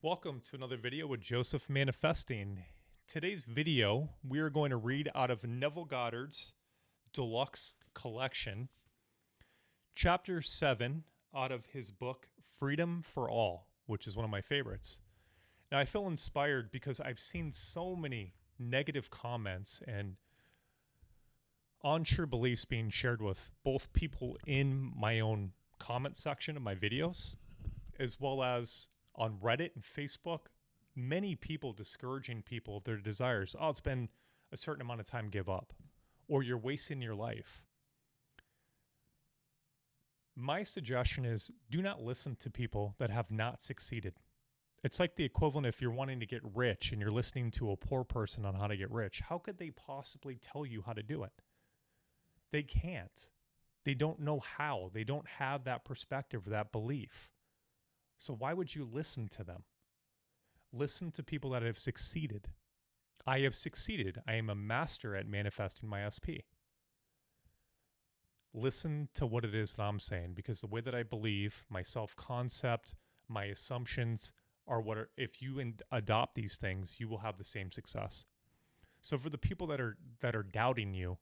Welcome to another video with Joseph Manifesting. Today's video, we are going to read out of Neville Goddard's Deluxe Collection, Chapter 7 out of his book, Freedom for All, which is one of my favorites. Now, I feel inspired because I've seen so many negative comments and untrue beliefs being shared with both people in my own comment section of my videos, as well as on Reddit and Facebook, many people discouraging people of their desires. Oh, it's been a certain amount of time, give up. Or you're wasting your life. My suggestion is do not listen to people that have not succeeded. It's like the equivalent if you're wanting to get rich and you're listening to a poor person on how to get rich. How could they possibly tell you how to do it? They can't. They don't know how. They don't have that perspective or that belief. So why would you listen to them? Listen to people that have succeeded. I have succeeded. I am a master at manifesting my SP. Listen to what it is that I'm saying, because the way that I believe, my self-concept, my assumptions are what are, if you adopt these things, you will have the same success. So for the people that are doubting you,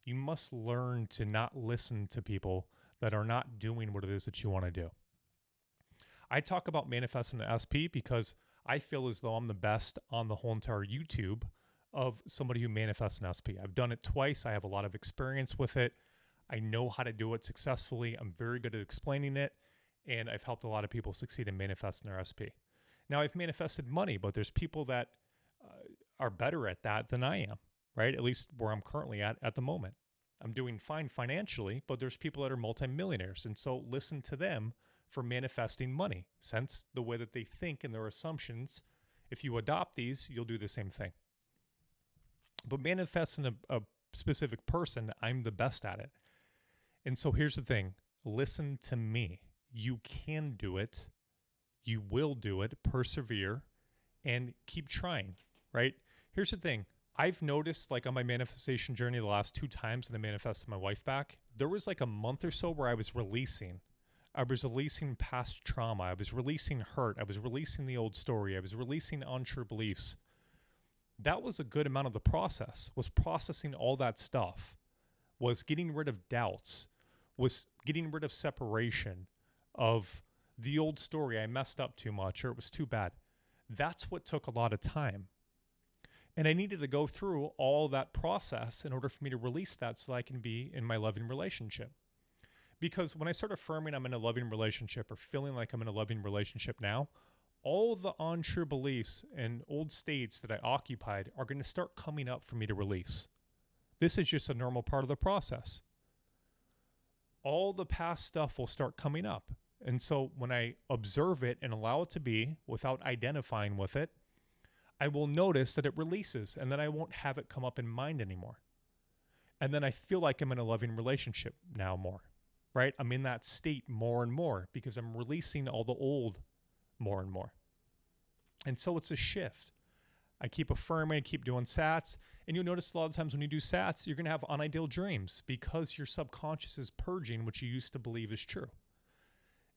you must learn to not listen to people that are not doing what it is that you want to do. I talk about manifesting an SP because I feel as though I'm the best on the whole entire YouTube of somebody who manifests an SP. I've done it twice. I have a lot of experience with it. I know how to do it successfully. I'm very good at explaining it, and I've helped a lot of people succeed in manifesting their SP. Now, I've manifested money, but there's people that are better at that than I am, right? At least where I'm currently at the moment. I'm doing fine financially, but there's people that are multimillionaires, and so listen to them for manifesting money, since the way that they think and their assumptions, if you adopt these, you'll do the same thing. But manifesting a specific person, I'm the best at it. And so here's the thing, listen to me. You can do it. You will do it. Persevere and keep trying, right? Here's the thing. I've noticed, like on my manifestation journey the last 2 times that I manifested my wife back, there was like a month or so where I was releasing past trauma. I was releasing hurt. I was releasing the old story. I was releasing untrue beliefs. That was a good amount of the process, was processing all that stuff, was getting rid of doubts, was getting rid of separation of the old story. I messed up too much or it was too bad. That's what took a lot of time. And I needed to go through all that process in order for me to release that so I can be in my loving relationship. Because when I start affirming I'm in a loving relationship or feeling like I'm in a loving relationship now, all the untrue beliefs and old states that I occupied are going to start coming up for me to release. This is just a normal part of the process. All the past stuff will start coming up. And so when I observe it and allow it to be without identifying with it, I will notice that it releases, and then I won't have it come up in mind anymore. And then I feel like I'm in a loving relationship now more. Right? I'm in that state more and more because I'm releasing all the old more and more. And so it's a shift. I keep affirming, I keep doing SATs, and you'll notice a lot of times when you do SATs, you're going to have unideal dreams because your subconscious is purging what you used to believe is true.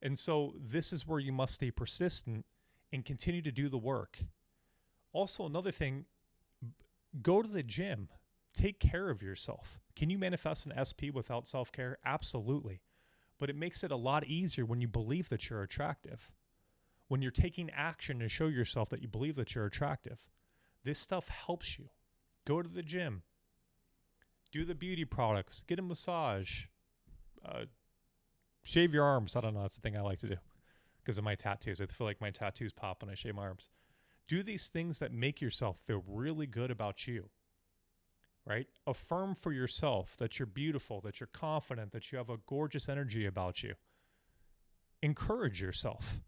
And so this is where you must stay persistent and continue to do the work. Also, another thing, go to the gym. Take care of yourself. Can you manifest an SP without self-care? Absolutely. But it makes it a lot easier when you believe that you're attractive. When you're taking action to show yourself that you believe that you're attractive. This stuff helps you. Go to the gym. Do the beauty products. Get a massage. Shave your arms. I don't know. That's the thing I like to do because of my tattoos. I feel like my tattoos pop when I shave my arms. Do these things that make yourself feel really good about you. Right? Affirm for yourself that you're beautiful, that you're confident, that you have a gorgeous energy about you. Encourage yourself.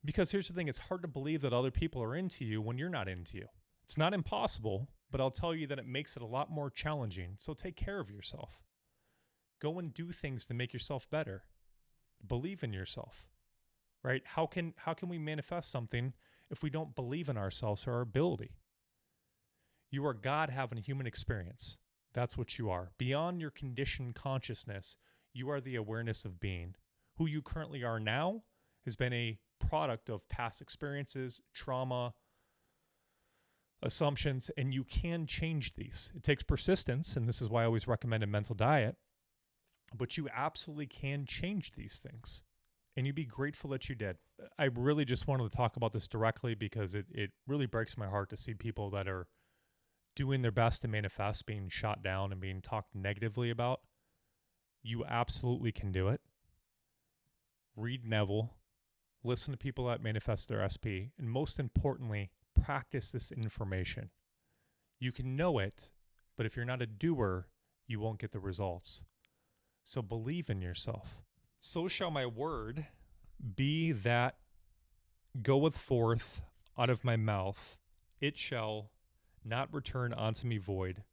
Because here's the thing, it's hard to believe that other people are into you when you're not into you. It's not impossible, but I'll tell you that it makes it a lot more challenging. So take care of yourself. Go and do things to make yourself better. Believe in yourself. Right? How can we manifest something if we don't believe in ourselves or our ability? You are God having a human experience. That's what you are. Beyond your conditioned consciousness, you are the awareness of being. Who you currently are now has been a product of past experiences, trauma, assumptions, and you can change these. It takes persistence, and this is why I always recommend a mental diet, but you absolutely can change these things, and you'd be grateful that you did. I really just wanted to talk about this directly because it really breaks my heart to see people that are doing their best to manifest being shot down and being talked negatively about. You absolutely can do it. Read Neville, listen to people that manifest their SP, and most importantly, practice this information. You can know it, but if you're not a doer, you won't get the results. So believe in yourself. So shall my word be that goeth forth out of my mouth. It shall not return unto me void,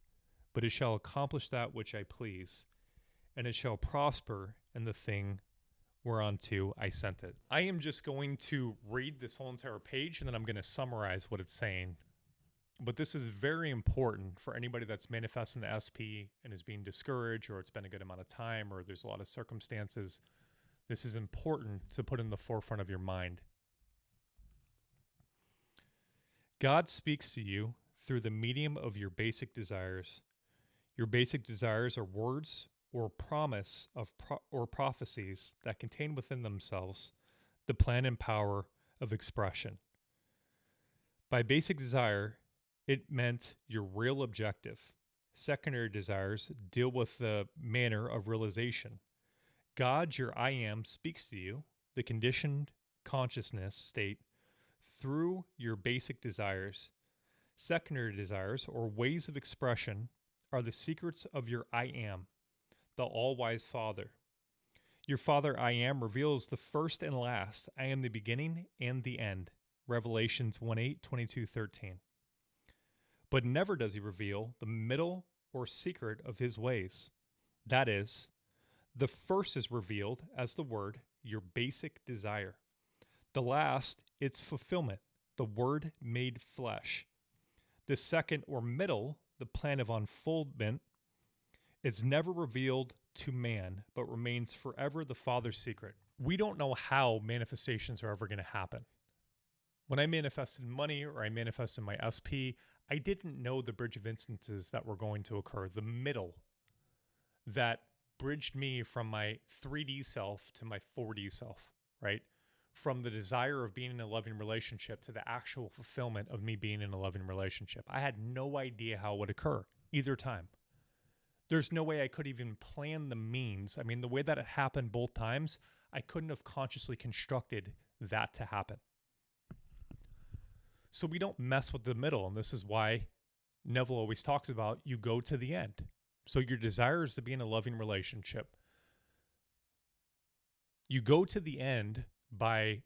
but it shall accomplish that which I please, and it shall prosper in the thing whereunto I sent it. I am just going to read this whole entire page, and then I'm going to summarize what it's saying. But this is very important for anybody that's manifesting the SP and is being discouraged, or it's been a good amount of time, or there's a lot of circumstances. This is important to put in the forefront of your mind. God speaks to you through the medium of your basic desires. Your basic desires are words or promise of or prophecies that contain within themselves the plan and power of expression. By basic desire, it meant your real objective. Secondary desires deal with the manner of realization. God, your I am, speaks to you, the conditioned consciousness state, through your basic desires. Secondary desires, or ways of expression, are the secrets of your I am, the all-wise Father. Your Father I am reveals the first and last. I am the beginning and the end. Revelations 1:8, 22, 13. But never does he reveal the middle or secret of his ways. That is, the first is revealed as the word, your basic desire. The last, its fulfillment, the word made flesh. The second or middle, the plan of unfoldment, is never revealed to man, but remains forever the Father's secret. We don't know how manifestations are ever going to happen. When I manifested money or I manifested my SP, I didn't know the bridge of instances that were going to occur, the middle that bridged me from my 3D self to my 4D self, right? From the desire of being in a loving relationship to the actual fulfillment of me being in a loving relationship. I had no idea how it would occur either time. There's no way I could even plan the means. I mean, the way that it happened both times, I couldn't have consciously constructed that to happen. So we don't mess with the middle, and this is why Neville always talks about you go to the end. So your desire is to be in a loving relationship. You go to the end by,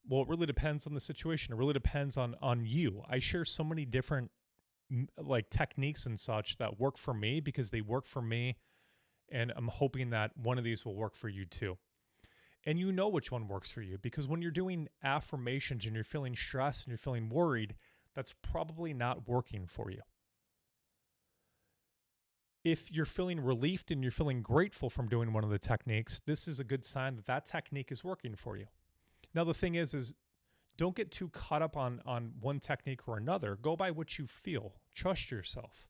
well, it really depends on the situation. It really depends on you. I share so many different like techniques and such that work for me because they work for me, and I'm hoping that one of these will work for you too. And you know which one works for you, because when you're doing affirmations and you're feeling stressed and you're feeling worried, that's probably not working for you. If you're feeling relieved and you're feeling grateful from doing one of the techniques, this is a good sign that that technique is working for you. Now, the thing is don't get too caught up on one technique or another. Go by what you feel. Trust yourself.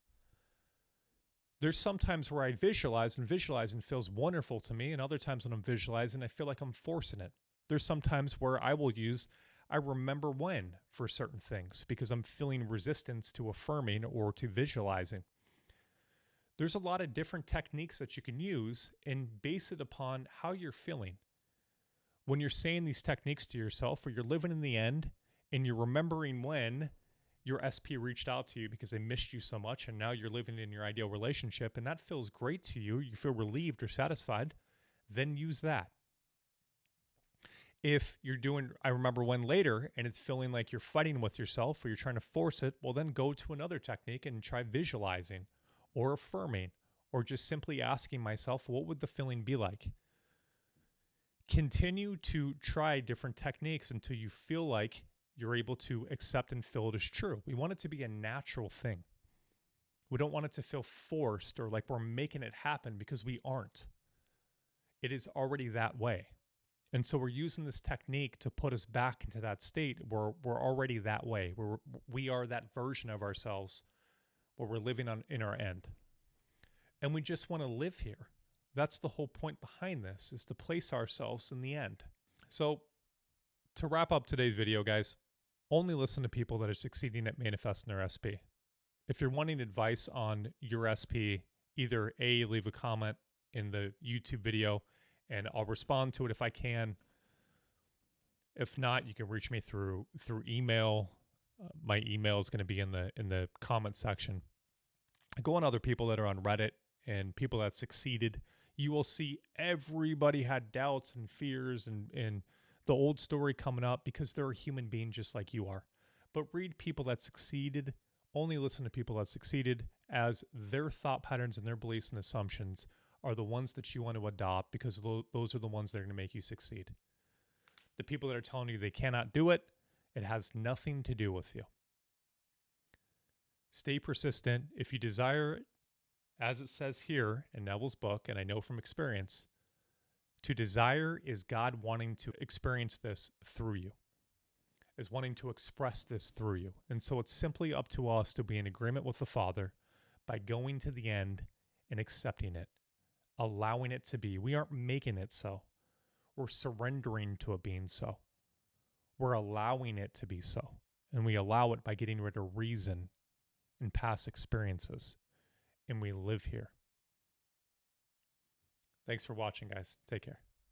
There's some times where I visualize and feels wonderful to me, and other times when I'm visualizing, I feel like I'm forcing it. There's some times where I will use I remember when for certain things because I'm feeling resistance to affirming or to visualizing. There's a lot of different techniques that you can use and base it upon how you're feeling. When you're saying these techniques to yourself, or you're living in the end and you're remembering when your SP reached out to you because they missed you so much, and now you're living in your ideal relationship, and that feels great to you, you feel relieved or satisfied, then use that. If you're doing I remember when later and it's feeling like you're fighting with yourself or you're trying to force it, well, then go to another technique and try visualizing or affirming, or just simply asking myself, what would the feeling be like? Continue to try different techniques until you feel like you're able to accept and feel it as true. We want it to be a natural thing. We don't want it to feel forced or like we're making it happen, because we aren't. It is already that way. And so we're using this technique to put us back into that state where we're already that way, where we are that version of ourselves where we're living in our end. And we just want to live here. That's the whole point behind this, is to place ourselves in the end. So to wrap up today's video, guys, only listen to people that are succeeding at manifesting their SP. If you're wanting advice on your SP, either A, leave a comment in the YouTube video and I'll respond to it if I can. If not, you can reach me through email. My email is going to be in the comment section. Go on other people that are on Reddit and people that succeeded. You will see everybody had doubts and fears and the old story coming up because they're a human being just like you are. But read people that succeeded. Only listen to people that succeeded, as their thought patterns and their beliefs and assumptions are the ones that you want to adopt, because those are the ones that are going to make you succeed. The people that are telling you they cannot do it, it has nothing to do with you. Stay persistent. If you desire it, as it says here in Neville's book, and I know from experience, to desire is God wanting to experience this through you, is wanting to express this through you. And so it's simply up to us to be in agreement with the Father by going to the end and accepting it, allowing it to be. We aren't making it so. We're surrendering to it being so. We're allowing it to be so. And we allow it by getting rid of reason and past experiences. And we live here. Thanks for watching, guys. Take care.